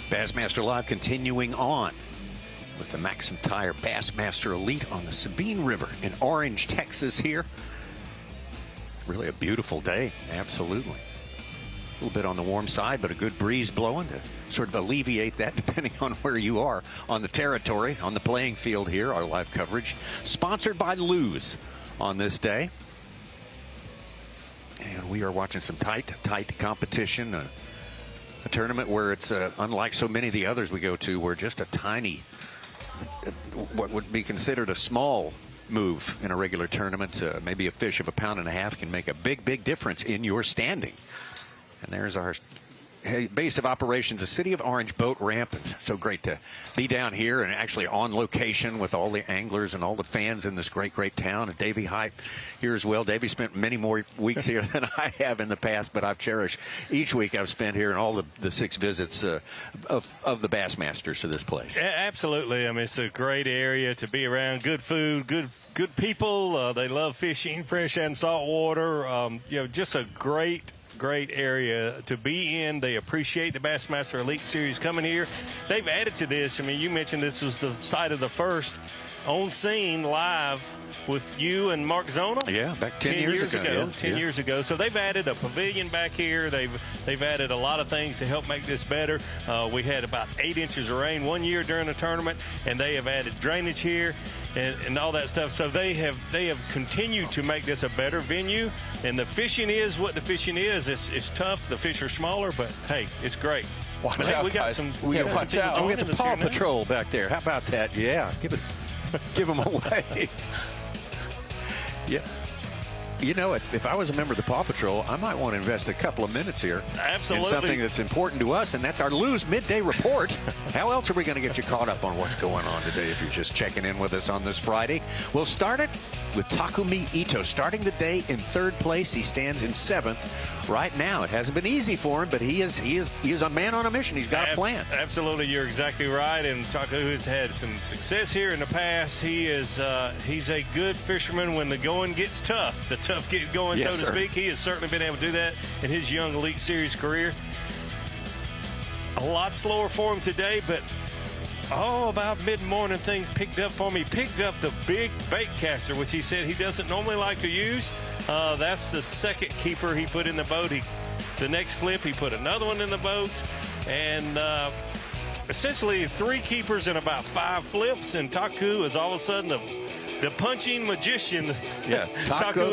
Bassmaster Live continuing on with the Maxim Tire Bassmaster Elite on the Sabine River in Orange, Texas here. Really a beautiful day, absolutely. A little bit on the warm side, but a good breeze blowing to sort of alleviate that depending on where you are on the territory, on the playing field here. Our live coverage sponsored by Lose on this day. And we are watching some tight competition. A tournament where it's unlike so many of the others we go to, where just a tiny, what would be considered a small move in a regular tournament, maybe a fish of 1.5 pounds can make a big difference in your standing. And there's our base of operations, the City of Orange boat ramp. So great to be down here and actually on location with all the anglers and all the fans in this great town. And Davey Hype here as well. Davey spent many more weeks here than I have in the past, but I've cherished each week I've spent here and all the 6 visits of the Bassmasters to this place. Absolutely. I mean, it's a great area to be around. Good food, good people. They love fishing, fresh and salt water. Just a great area to be in. They appreciate the Bassmaster Elite Series coming here. They've added to this. I mean, you mentioned this was the site of the first on scene live with you and Mark Zona. Yeah, back 10 years ago. Yeah. 10 years ago. So they've added a pavilion back here. They've added a lot of things to help make this better. We had about 8 inches of rain one year during the tournament, and they have added drainage here and all that stuff. So they have continued to make this a better venue. And the fishing is what the fishing is. It's tough. The fish are smaller, but hey, it's great. Watch out, we got guys. some. We got the Paw now. Patrol back there. How about that? Yeah, give them away. Yeah. You know, if I was a member of the Paw Patrol, I might want to invest a couple of minutes here Absolutely. in something that's important to us, and that's our Lose Midday Report. How else are we going to get you caught up on what's going on today if you're just checking in with us on this Friday? We'll start it with Takumi Ito starting the day in 3rd place. He stands in 7th right now. It hasn't been easy for him, but he is a man on a mission. He's got a plan. Absolutely, you're exactly right. And Taku has had some success here in the past. He's a good fisherman when the going gets tough. The tough get going, Yes, so to sir. speak. He has certainly been able to do that in his young Elite Series career. A lot slower for him today, but about mid-morning things picked up for me. Picked up the big bait caster, which he said he doesn't normally like to use. That's the second keeper he put in the boat. The next flip, he put another one in the boat. And essentially 3 keepers and about 5 flips. And Taku is all of a sudden the punching magician. Yeah, Taku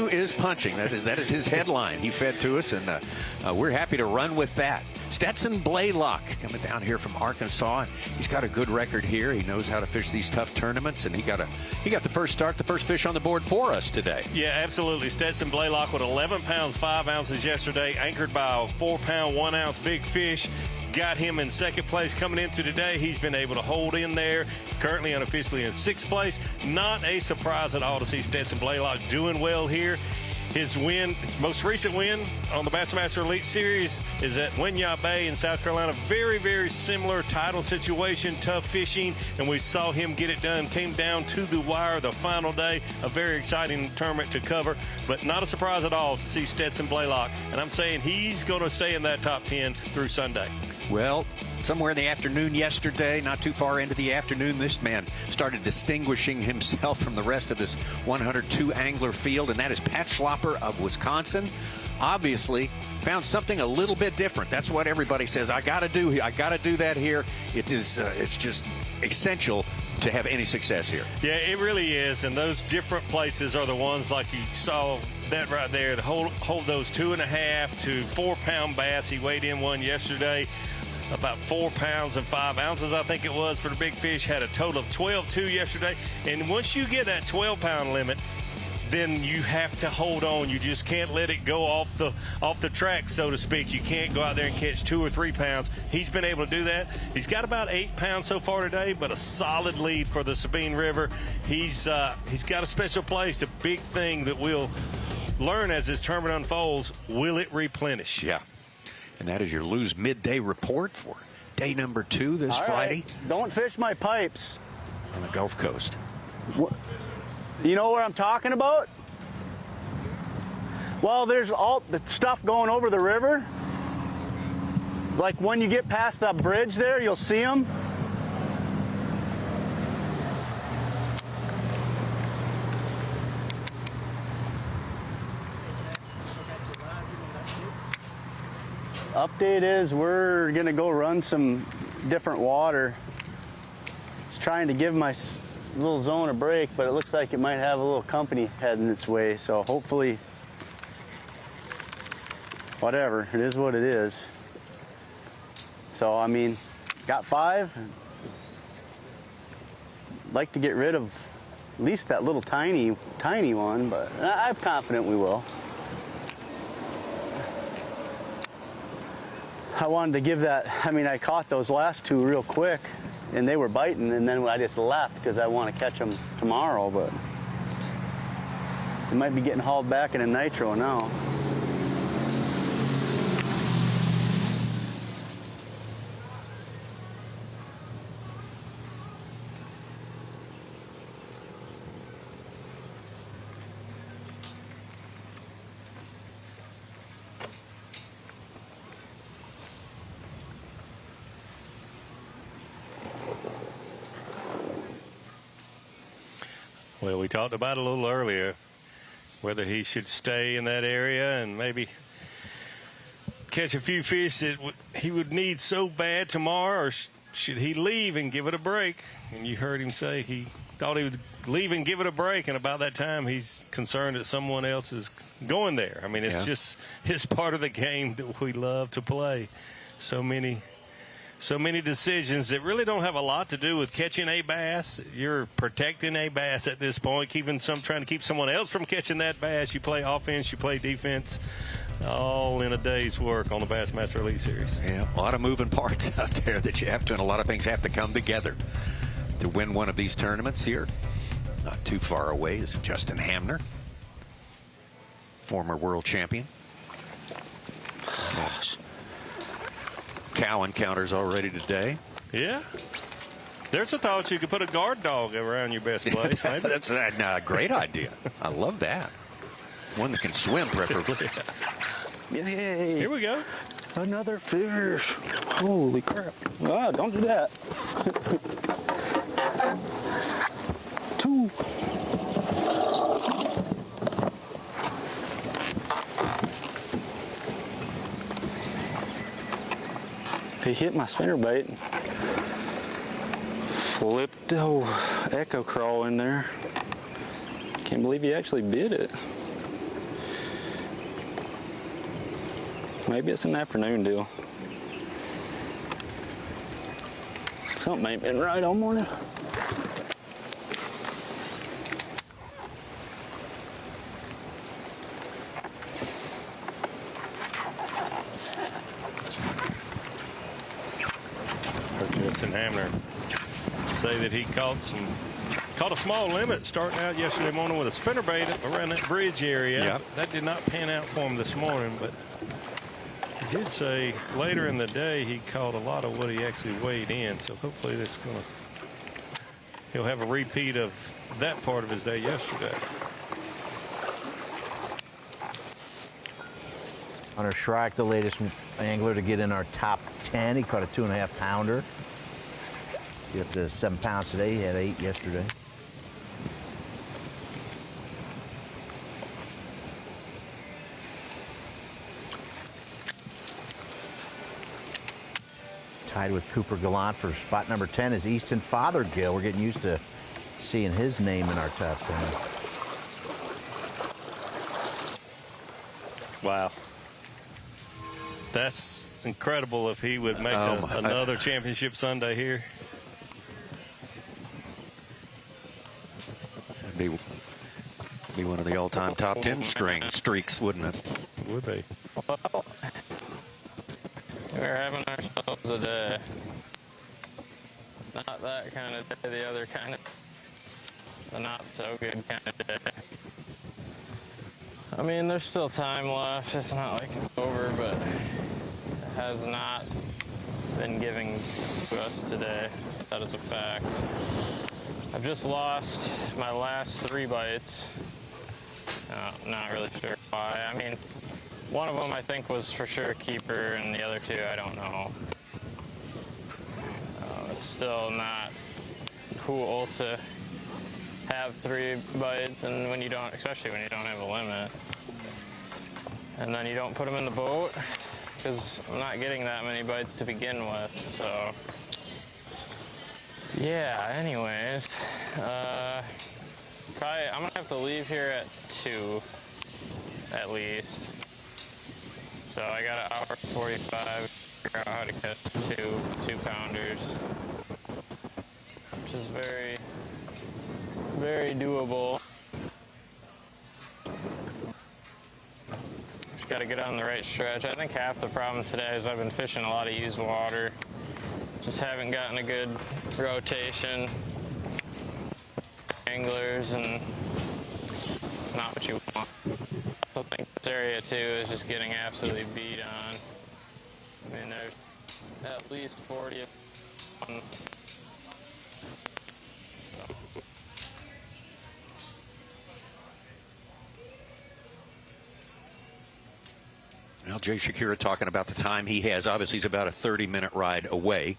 is punching. That is his headline. He fed to us, and we're happy to run with that. Stetson Blaylock coming down here from Arkansas. He's got a good record here. He knows how to fish these tough tournaments, and he got the first start, the first fish on the board for us today. Yeah, absolutely. Stetson Blaylock with 11 pounds 5 ounces yesterday, anchored by a 4-pound 1 ounce big fish. Got him in 2nd place coming into today. He's been able to hold in there, currently unofficially in 6th place. Not a surprise at all to see Stetson Blaylock doing well here. His most recent win on the Bassmaster Elite Series is at Winyah Bay in South Carolina. Very similar title situation, tough fishing, and we saw him get it done. Came down to the wire the final day. A very exciting tournament to cover, but not a surprise at all to see Stetson Blaylock. And I'm saying he's going to stay in that top 10 through Sunday. Well, somewhere in the afternoon yesterday, not too far into the afternoon, this man started distinguishing himself from the rest of this 102 angler field, and that is Pat Schlopper of Wisconsin. Obviously found something a little bit different. That's what everybody says. I got to do that here. It's just essential to have any success here. Yeah, it really is. And those different places are the ones like you saw that right there, to hold those 2.5 to 4 pound bass. He weighed in one yesterday, about 4 pounds and 5 ounces, I think it was, for the big fish. Had a total of 12.2 yesterday. And once you get that 12-pound limit, then you have to hold on. You just can't let it go off the track, so to speak. You can't go out there and catch 2 or 3 pounds. He's been able to do that. He's got about 8 pounds so far today, but a solid lead for the Sabine River. He's got a special place. The big thing that we'll learn as this tournament unfolds, will it replenish? Yeah. And that is your Lose Midday Report for day number 2 this Friday. Right. Don't fish my pipes. On the Gulf Coast. You know what I'm talking about? Well, there's all the stuff going over the river. Like when you get past that bridge there, you'll see them. Update is we're gonna go run some different water. Just trying to give my little zone a break, but it looks like it might have a little company heading its way. So hopefully, whatever, it is what it is. So I mean, got 5. Like to get rid of at least that little tiny one, but I'm confident we will. I wanted to give that, I mean, I caught those last 2 real quick and they were biting, and then I just left because I want to catch them tomorrow, but they might be getting hauled back in a nitro now. Well, we talked about it a little earlier, whether he should stay in that area and maybe catch a few fish that he would need so bad tomorrow, or should he leave and give it a break? And you heard him say he thought he would leave and give it a break, and about that time he's concerned that someone else is going there. I mean, it's just his part of the game that we love to play. So many decisions that really don't have a lot to do with catching a bass. You're protecting a bass at this point, trying to keep someone else from catching that bass. You play offense, you play defense, all in a day's work on the Bassmaster Elite Series. Yeah, a lot of moving parts out there that you have to, and a lot of things have to come together to win one of these tournaments here. Not too far away is Justin Hamner, former world champion. Cow encounters already today. Yeah. There's a thought you could put a guard dog around your best place. Maybe. That's a great idea. I love that. One that can swim, preferably. Yay! Here we go. Another fish. Holy crap. Ah, don't do that. 2. He hit my spinnerbait. Flipped the echo crawl in there. Can't believe he actually bit it. Maybe it's an afternoon deal. Something ain't been right all morning. Justin Hamner say that he caught a small limit starting out yesterday morning with a spinnerbait around that bridge area. Yep. That did not pan out for him this morning, but he did say later in the day he caught a lot of what he actually weighed in. So hopefully he'll have a repeat of that part of his day yesterday. Hunter Shrike, the latest angler to get in our top 10. He caught a 2.5 pounder. He's up to 7 pounds today. He had 8 yesterday. Tied with Cooper Gallant for spot number 10 is Easton Fothergill. We're getting used to seeing his name in our top 10. Wow. That's incredible if he would make another championship Sunday here. That'd be one of the all-time top 10 streaks, wouldn't it? It would be. Well, we're having ourselves a day. Not that kind of day, the other kind of, the not so good kind of day. I mean, there's still time left. It's not like it's over, but it has not been giving to us today. That is a fact. I've just lost my last 3 bites. Not really sure why. I mean, One of them I think was for sure a keeper, and the other two I don't know. It's still not cool to have 3 bites, and when you don't, especially when you don't have a limit, and then you don't put them in the boat, because I'm not getting that many bites to begin with. So yeah, anyways, probably I'm gonna have to leave here at 2 at least. So I got an hour 45 to figure out how to catch 2 pounders, which is very, very doable. Just got to get on the right stretch. I think half the problem today is I've been fishing a lot of used water. Just haven't gotten a good rotation. Anglers, and it's not what you want. I think this area too is just getting absolutely beat on. I mean, there's at least 40 of them. Well, Jay Shakira talking about the time he has. Obviously, he's about a 30-minute ride away,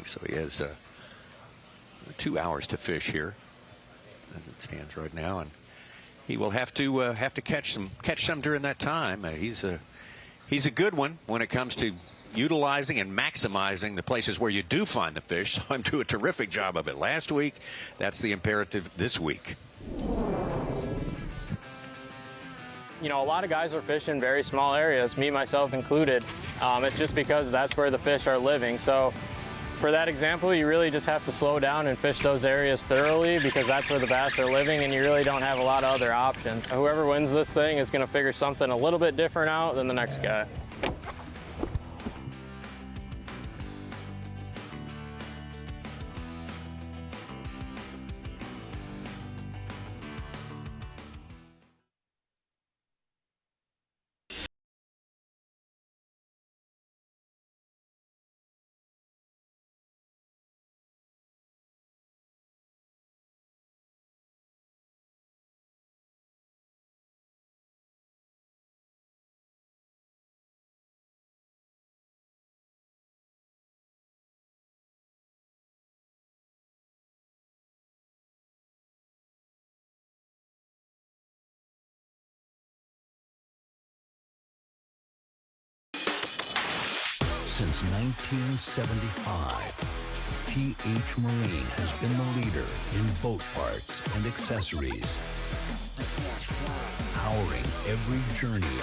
so he has 2 hours to fish here, as it stands right now, and he will have to catch some during that time. He's a good one when it comes to utilizing and maximizing the places where you do find the fish. So I'm doing a terrific job of it last week. That's the imperative this week. You know, a lot of guys are fishing very small areas, me, myself included. It's just because that's where the fish are living. So for that example, you really just have to slow down and fish those areas thoroughly, because that's where the bass are living, and you really don't have a lot of other options. So whoever wins this thing is going to figure something a little bit different out than the next guy. Since 1975, PH Marine has been the leader in boat parts and accessories, powering every journey